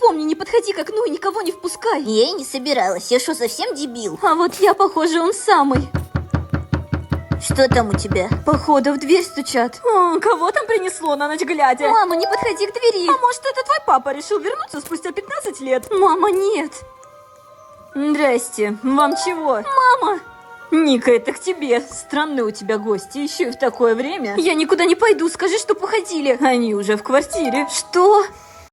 помни, не подходи к окну и никого не впускай. Я и не собиралась. Я что, совсем дебил? А вот я, похоже, он самый. Что там у тебя? Походу, в дверь стучат. О, кого там принесло на ночь глядя? Мама, не подходи к двери. А может, это твой папа решил вернуться спустя 15 лет? Мама, нет. Здрасте, вам чего? Мама! Ника, это к тебе. Странные у тебя гости, еще и в такое время. Я никуда не пойду, скажи, чтоб уходили. Они уже в квартире. Что?